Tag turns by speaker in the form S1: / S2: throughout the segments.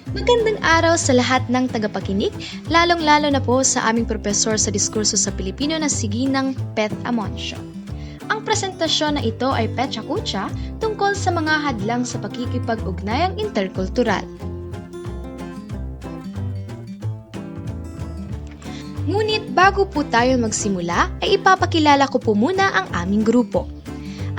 S1: Magandang araw sa lahat ng tagapakinig, lalong-lalo na po sa aming profesor sa diskurso sa Pilipino na si Ginang Pet Amoncio. Ang presentasyon na ito ay Petsa Kucha tungkol sa mga hadlang sa pakikipag-ugnayang interkultural. Ngunit bago po tayo magsimula, ay ipapakilala ko po muna ang aming grupo.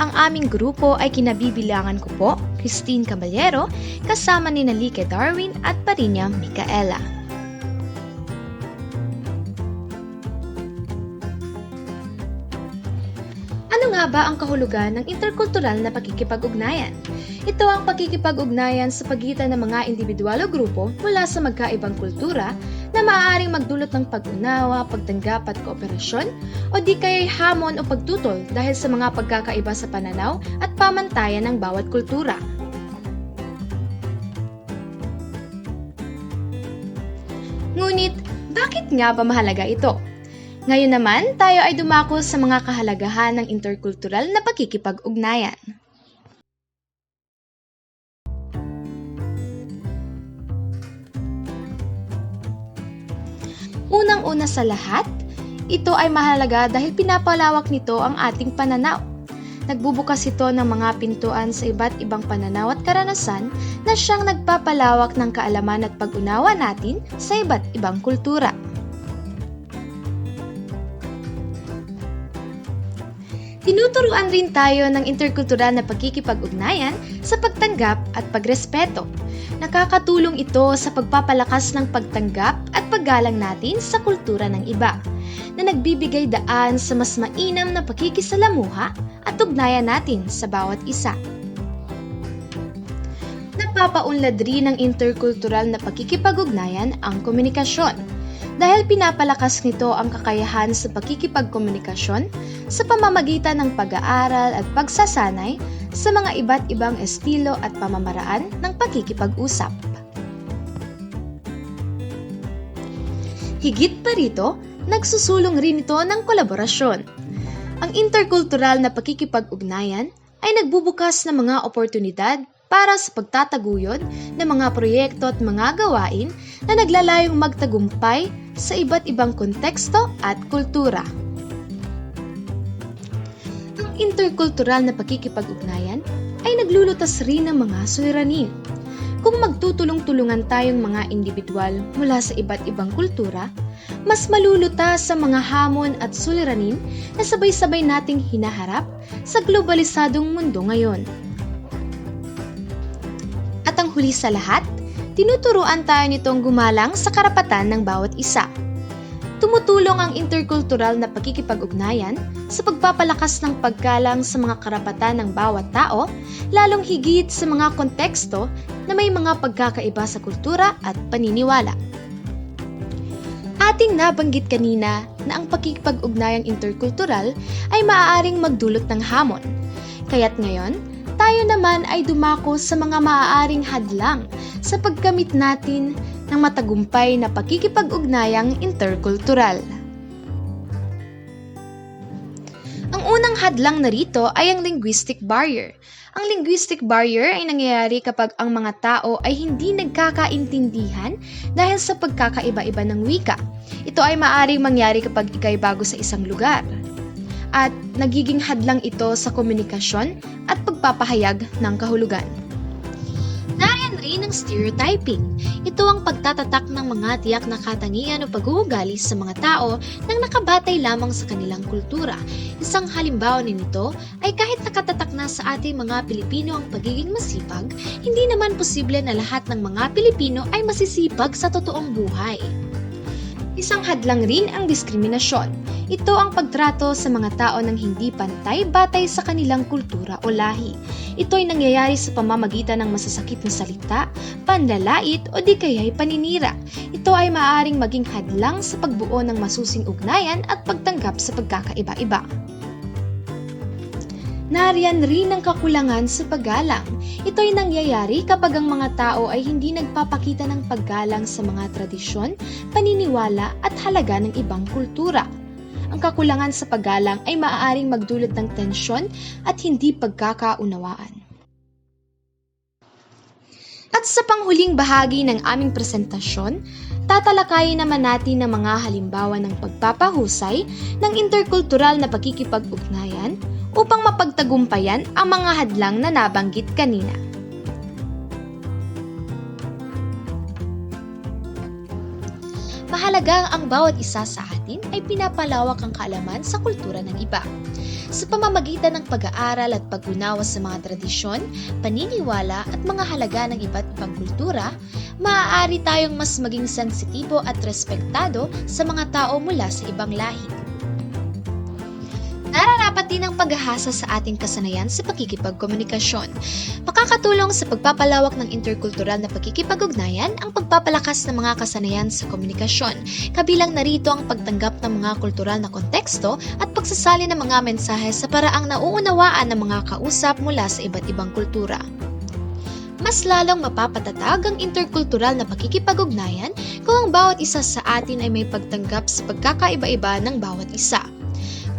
S1: Ang aming grupo ay kinabibilangan ko po, Christine Caballero, kasama ni Nalike Darwin at Parinya Micaela. Ano nga ba ang kahulugan ng interkultural na pakikipag-ugnayan? Ito ang pakikipag-ugnayan sa pagitan ng mga individual o grupo mula sa magkaibang kultura na maaaring magdulot ng pag-unawa, pagtanggap at kooperasyon o di kaya'y hamon o pagtutol dahil sa mga pagkakaiba sa pananaw at pamantayan ng bawat kultura. Ngunit, bakit nga ba mahalaga ito? Ngayon naman, tayo ay dumako sa mga kahalagahan ng interkultural na pakikipag-ugnayan. Unang-una sa lahat, ito ay mahalaga dahil pinapalawak nito ang ating pananaw. Nagbubukas ito ng mga pintuan sa iba't ibang pananaw at karanasan na siyang nagpapalawak ng kaalaman at pag-unawa natin sa iba't ibang kultura. Tinuturuan rin tayo ng interkultural na pagkikipag-ugnayan sa pagtanggap at pagrespeto. Nakakatulong ito sa pagpapalakas ng pagtanggap at paggalang natin sa kultura ng iba, na nagbibigay daan sa mas mainam na pakikisalamuha at ugnayan natin sa bawat isa. Napapaunlad rin ng interkultural na pakikipag-ugnayan ang komunikasyon, dahil pinapalakas nito ang kakayahan sa pakikipagkomunikasyon sa pamamagitan ng pag-aaral at pagsasanay sa mga iba't ibang estilo at pamamaraan ng pakikipag-usap. Higit pa rito, nagsusulong rin ito ng kolaborasyon. Ang interkultural na pakikipag-ugnayan ay nagbubukas ng mga oportunidad para sa pagtataguyod ng mga proyekto at mga gawain na naglalayong magtagumpay sa iba't ibang konteksto at kultura. Ang interkultural na pakikipag-ugnayan ay naglulutas rin ng mga suliranin. Kung magtutulong-tulungan tayong mga individual mula sa iba't ibang kultura, mas malulutas sa mga hamon at suliranin na sabay-sabay nating hinaharap sa globalisadong mundo ngayon. At ang huli sa lahat, tinuturuan tayo nitong gumalang sa karapatan ng bawat isa. Tumutulong ang interkultural na pakikipag-ugnayan sa pagpapalakas ng paggalang sa mga karapatan ng bawat tao, lalong higit sa mga konteksto na may mga pagkakaiba sa kultura at paniniwala. Ating nabanggit kanina na ang pakikipag-ugnayang interkultural ay maaaring magdulot ng hamon. Kaya't ngayon, tayo naman ay dumako sa mga maaaring hadlang sa paggamit natin ng matagumpay na pakikipag-ugnayang interkultural. Ang unang hadlang narito ay ang linguistic barrier. Ang linguistic barrier ay nangyayari kapag ang mga tao ay hindi nagkakaintindihan dahil sa pagkakaiba-iba ng wika. Ito ay maaaring mangyari kapag ika'y bago sa isang lugar. At nagiging hadlang ito sa komunikasyon at pagpapahayag ng kahulugan. Nariyan rin ang stereotyping. Ito ang pagtatatak ng mga tiyak na katangian o pag-uugali sa mga tao nang nakabatay lamang sa kanilang kultura. Isang halimbawa nito ay kahit nakatatak na sa ating mga Pilipino ang pagiging masipag, hindi naman posible na lahat ng mga Pilipino ay masisipag sa totoong buhay. Isang hadlang rin ang diskriminasyon. Ito ang pagtrato sa mga tao ng hindi pantay batay sa kanilang kultura o lahi. Ito ay nangyayari sa pamamagitan ng masasakit na salita, panlalait o di kaya'y paninira. Ito ay maaaring maging hadlang sa pagbuo ng masusing ugnayan at pagtanggap sa pagkakaiba-iba. Nariyan rin ang kakulangan sa paggalang. Ito ay nangyayari kapag ang mga tao ay hindi nagpapakita ng paggalang sa mga tradisyon, paniniwala at halaga ng ibang kultura. Ang kakulangan sa paggalang ay maaaring magdulot ng tensyon at hindi pagkakaunawaan. At sa panghuling bahagi ng aming presentasyon, tatalakayin naman natin ang mga halimbawa ng pagpapahusay ng interkultural na pakikipag-ugnayan upang mapagtagumpayan ang mga hadlang na nabanggit kanina. Mahalaga ang bawat isa sa atin ay pinapalawak ang kaalaman sa kultura ng iba. Sa pamamagitan ng pag-aaral at pag-unawa sa mga tradisyon, paniniwala at mga halaga ng iba't ibang kultura, maaari tayong mas maging sensitibo at respektado sa mga tao mula sa ibang lahi. Nararapat din ang paghahasa sa ating kasanayan sa pakikipagkomunikasyon. Makakatulong sa pagpapalawak ng interkultural na pakikipag-ugnayan ang pagpapalakas ng mga kasanayan sa komunikasyon, kabilang narito ang pagtanggap ng mga kultural na konteksto at pagsasali ng mga mensahe sa paraang nauunawaan ng mga kausap mula sa iba't ibang kultura. Mas lalong mapapatatag ang interkultural na pakikipag-ugnayan kung ang bawat isa sa atin ay may pagtanggap sa pagkakaiba-iba ng bawat isa.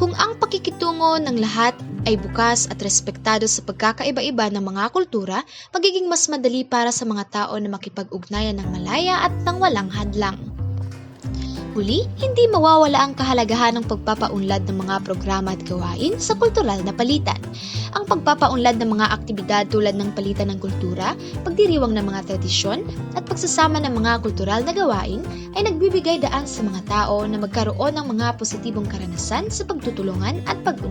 S1: Kung ang pakikitungo ng lahat ay bukas at respektado sa pagkakaiba-iba ng mga kultura, magiging mas madali para sa mga tao na makipag-ugnayan ng malaya at ng walang hadlang. Huli, hindi mawawala ang kahalagahan ng pagpapaunlad ng mga programa at gawain sa kultural na palitan. Ang pagpapaunlad ng mga aktibidad tulad ng palitan ng kultura, pagdiriwang ng mga tradisyon, at pagsasama ng mga kultural na gawain ay nagbibigay daan sa mga tao na magkaroon ng mga positibong karanasan sa pagtutulungan at pag-unawa.